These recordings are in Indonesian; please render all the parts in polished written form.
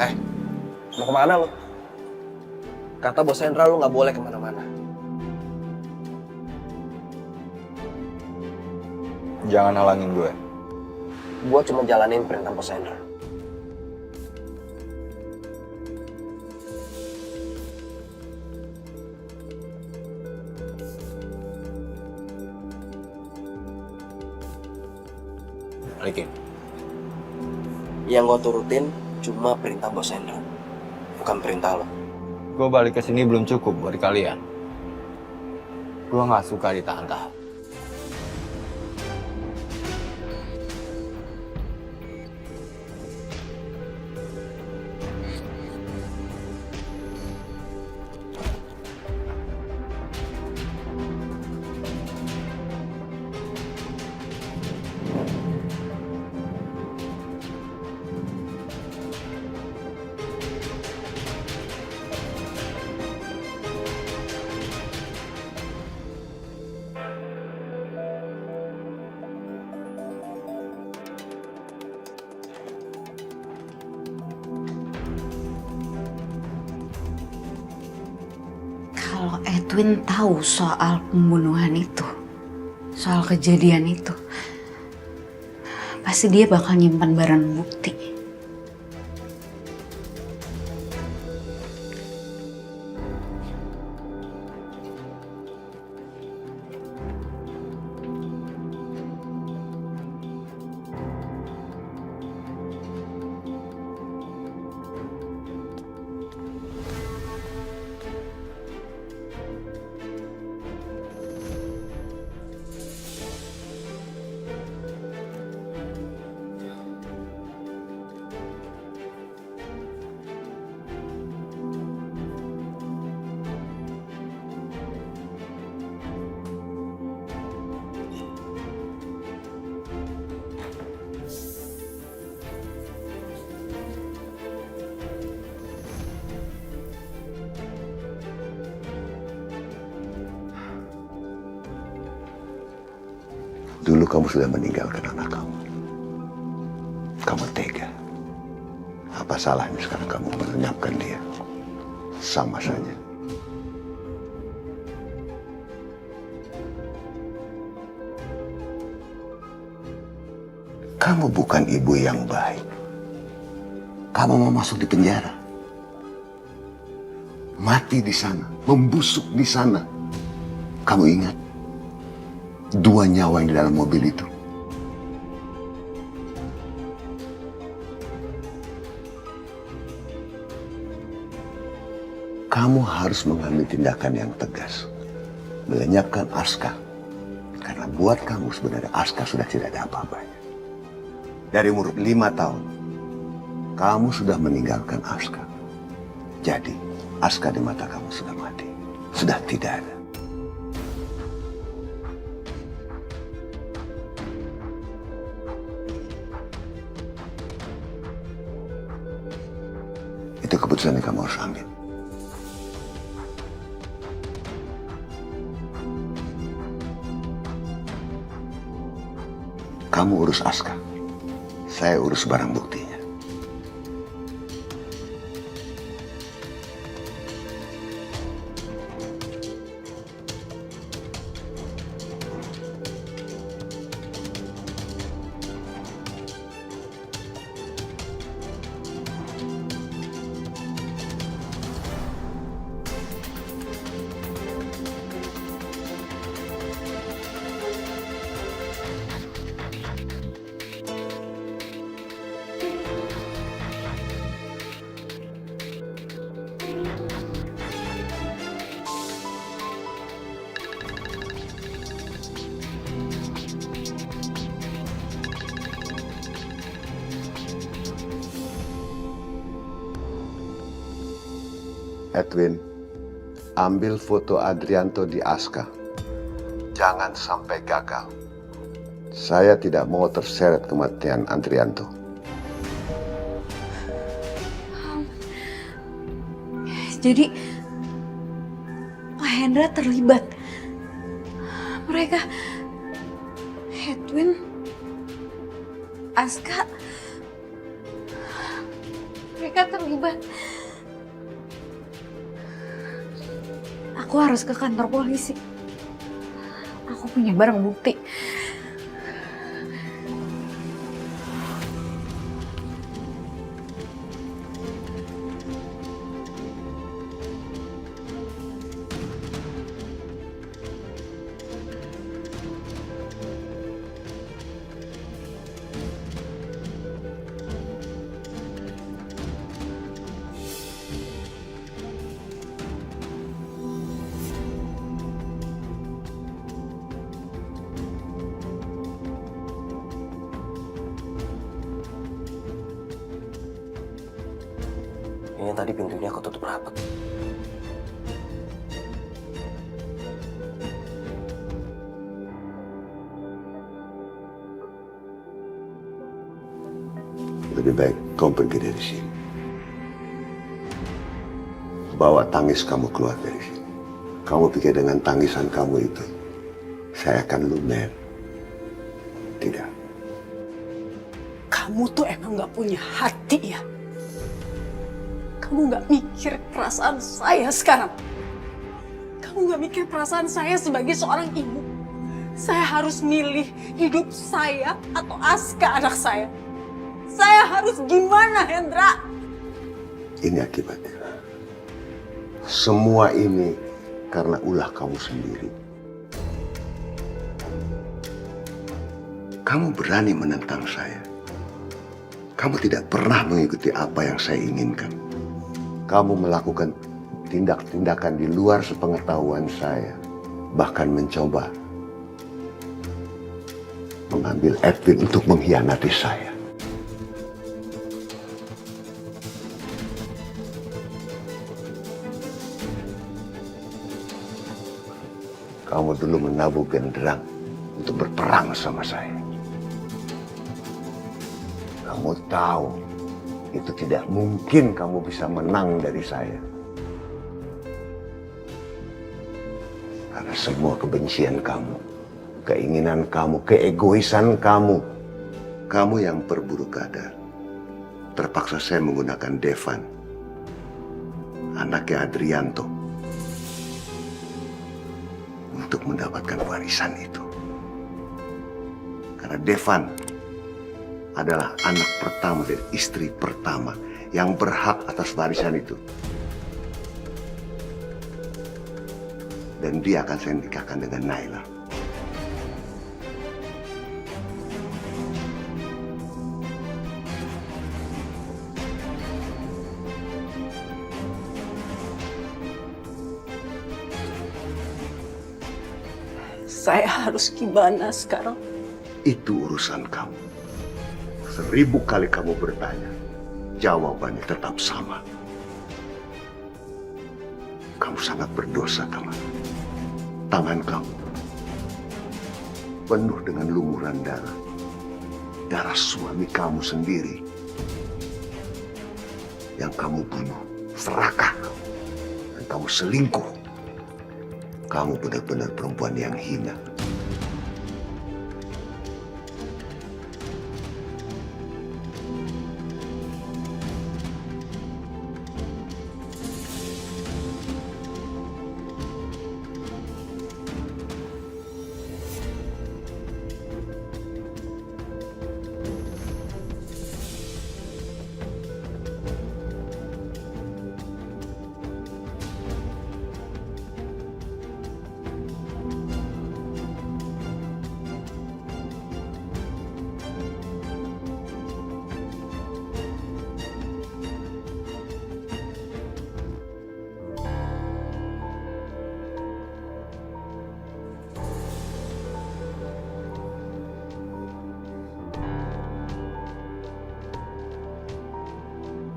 Eh, mau kemana lo? Kata bos Hendra lo nggak boleh kemana-mana. Jangan halangin gue. Gue cuma jalanin perintah bos Hendra. Balikin. Yang gue turutin cuma perintah bos Hendra, bukan perintah lo. Gue balik ke sini belum cukup buat kalian. Gue nggak suka ditahan-tahan. Kalau Edwin tahu soal pembunuhan itu, soal kejadian itu, pasti dia bakal nyimpan barang bukti. Dulu kamu sudah meninggalkan anak kamu. Kamu tega. Apa salahnya sekarang kamu melenyapkan dia? Sama saja. Kamu bukan ibu yang baik. Kamu mau masuk di penjara. Mati di sana, membusuk di sana. Kamu ingat? 2 nyawa yang di dalam mobil itu. Kamu harus mengambil tindakan yang tegas. Melenyapkan Aska. Karena buat kamu sebenarnya Aska sudah tidak ada apa-apanya. Dari umur 5 tahun, kamu sudah meninggalkan Aska. Jadi, Aska di mata kamu sudah mati. Sudah tidak ada. Itu keputusan yang kamu harus ambil. Kamu urus Aska. Saya urus barang buktinya. Edwin, ambil foto Adrianto di Aska. Jangan sampai gagal. Saya tidak mau terseret kematian Adrianto. Jadi, Pak Hendra terlibat. Mereka, Edwin, Aska, mereka terlibat. Aku harus ke kantor polisi. Aku punya barang bukti. Ini tadi pintunya aku tutup rapat. Lebih baik kau pergi dari sini. Bawa tangis kamu keluar dari sini. Kamu pikir dengan tangisan kamu itu, saya akan lumer? Tidak. Kamu tuh emang gak punya hati ya? Kamu gak mikir perasaan saya sekarang? Kamu gak mikir perasaan saya sebagai seorang ibu? Saya harus milih hidup saya atau Aska anak saya. Saya harus gimana, Hendra? Ini akibatnya. Semua ini karena ulah kamu sendiri. Kamu berani menentang saya. Kamu tidak pernah mengikuti apa yang saya inginkan. Kamu melakukan tindak-tindakan di luar sepengetahuan saya. Bahkan mencoba mengambil Edwin untuk mengkhianati saya. Kamu dulu menabuh genderang untuk berperang sama saya. Kamu tahu itu tidak mungkin kamu bisa menang dari saya. Karena semua kebencian kamu, keinginan kamu, keegoisan kamu, kamu yang perburuk keadaan. Terpaksa saya menggunakan Devan, anaknya Adrianto, untuk mendapatkan warisan itu. Karena Devan adalah anak pertama dari istri pertama yang berhak atas warisan itu. Dan dia akan saya nikahkan dengan Naila. Saya harus gimana sekarang? Itu urusan kamu. 1000 kali kamu bertanya, jawabannya tetap sama. Kamu sangat berdosa, Tamara. Tangan kamu penuh dengan lumuran darah. Darah suami kamu sendiri. Yang kamu bunuh, serakah. Dan kamu selingkuh. Kamu benar-benar perempuan yang hina.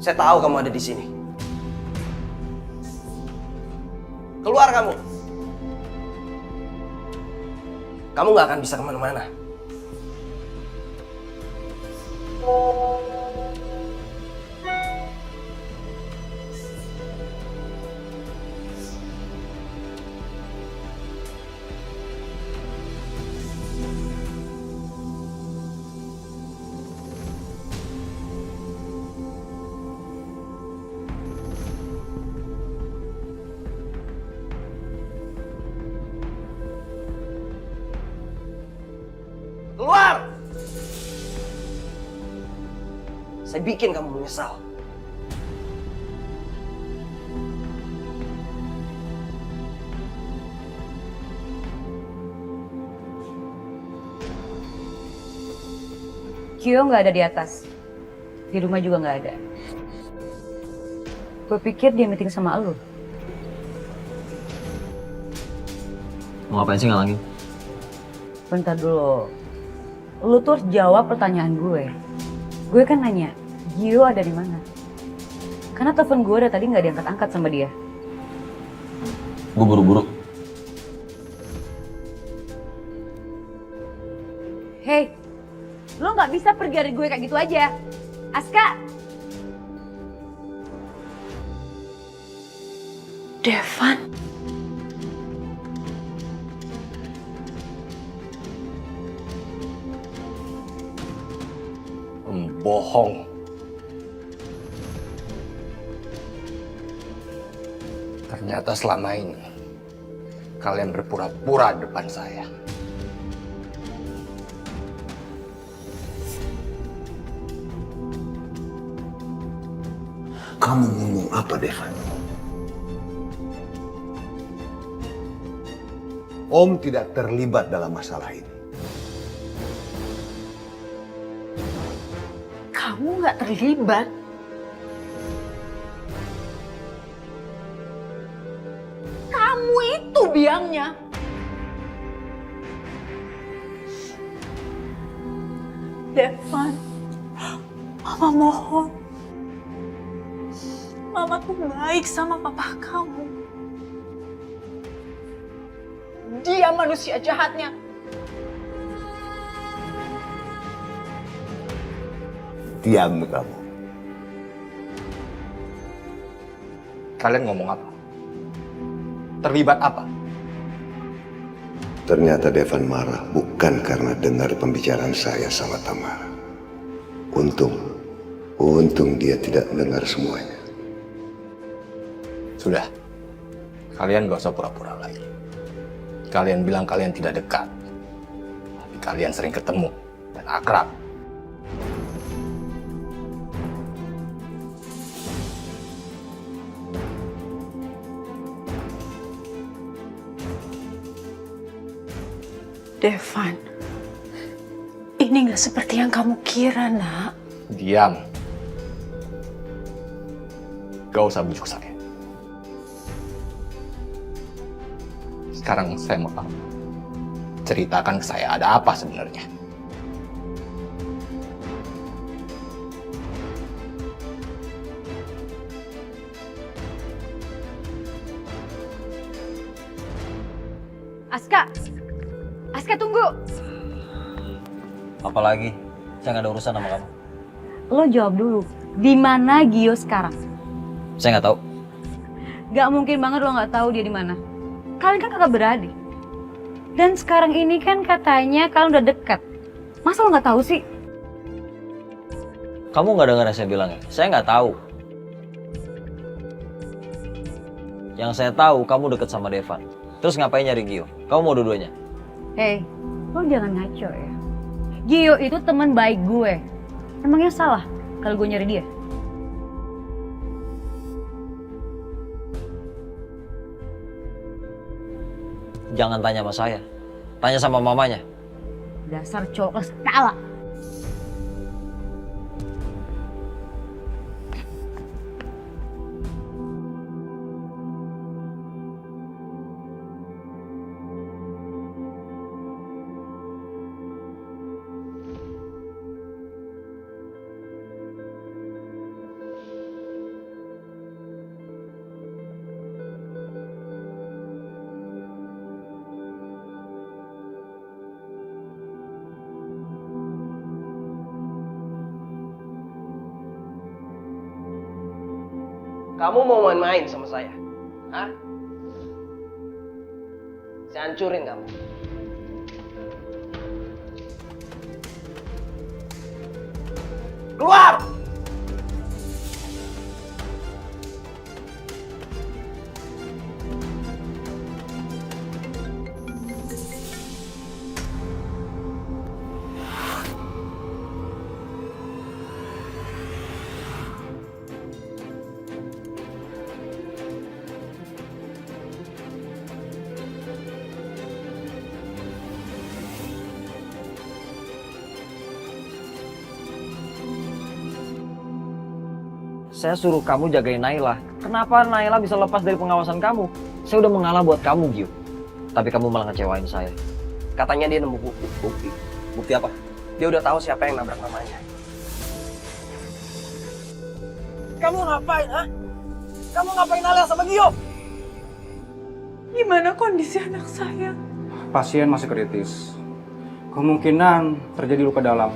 Saya tahu kamu ada di sini. Keluar kamu. Kamu nggak akan bisa kemana-mana. Saya bikin kamu menyesal. Gio nggak ada di atas. Di rumah juga nggak ada. Gue pikir dia meeting sama lu. Mau ngapain sih ngalangin? Bentar dulu. Lu tuh harus jawab pertanyaan gue. Gue kan nanya, Gio ada di mana? Karena telepon gue dari tadi nggak diangkat-angkat sama dia. Gue buru-buru. Hei, lu nggak bisa pergi dari gue kayak gitu aja. Aska! Devan, Bohong. Ternyata selama ini kalian berpura-pura di depan saya. Kamu ngomong apa, Devan? Om tidak terlibat dalam masalah ini. kamu nggak terlibat. Kamu itu biangnya. Devan, Mama mohon. Mama tuh baik sama papa kamu. Dia manusia jahatnya. Diam kamu. Kalian ngomong apa? Terlibat apa? Ternyata Devan marah bukan karena dengar pembicaraan saya sama Tamara. Untung dia tidak mendengar semuanya. Sudah. Kalian gak usah pura-pura lagi. Kalian bilang kalian tidak dekat. Tapi kalian sering ketemu dan akrab. Devan, ini nggak seperti yang kamu kira, nak. Diam. Gak usah bujuk saya. Sekarang saya mau tahu. Ceritakan ke saya ada apa sebenarnya. Aska! Aska, tunggu! Apalagi? Saya nggak ada urusan sama kamu. Lo jawab dulu, di mana Gio sekarang? Saya nggak tahu. Gak mungkin banget lo nggak tahu dia di mana. Kalian kan kakak beradik. Dan sekarang ini kan katanya kalian udah dekat. Masa lo nggak tahu sih? Kamu nggak dengar yang saya bilang ya? Saya nggak tahu. Yang saya tahu kamu deket sama Devan. Terus ngapain nyari Gio? Kamu mau dua-duanya? Hei, lo jangan ngaco ya. Gio itu teman baik gue. Emangnya salah kalau gue nyari dia? Jangan tanya sama saya. Tanya sama mamanya. Dasar cowok kelas kepala. Kamu mau main-main sama saya? Hah? Saya hancurin kamu. Keluar! saya suruh kamu jagain Naila. Kenapa Naila bisa lepas dari pengawasan kamu? Saya udah mengalah buat kamu, Gio. Tapi kamu malah ngecewain saya. Katanya dia nemu bukti. Bukti apa? Dia udah tahu siapa yang nabrak mamanya. Kamu ngapain, ha? Kamu ngapain Naila sama Gio? Gimana kondisi anak saya? Pasien masih kritis. Kemungkinan terjadi luka dalam.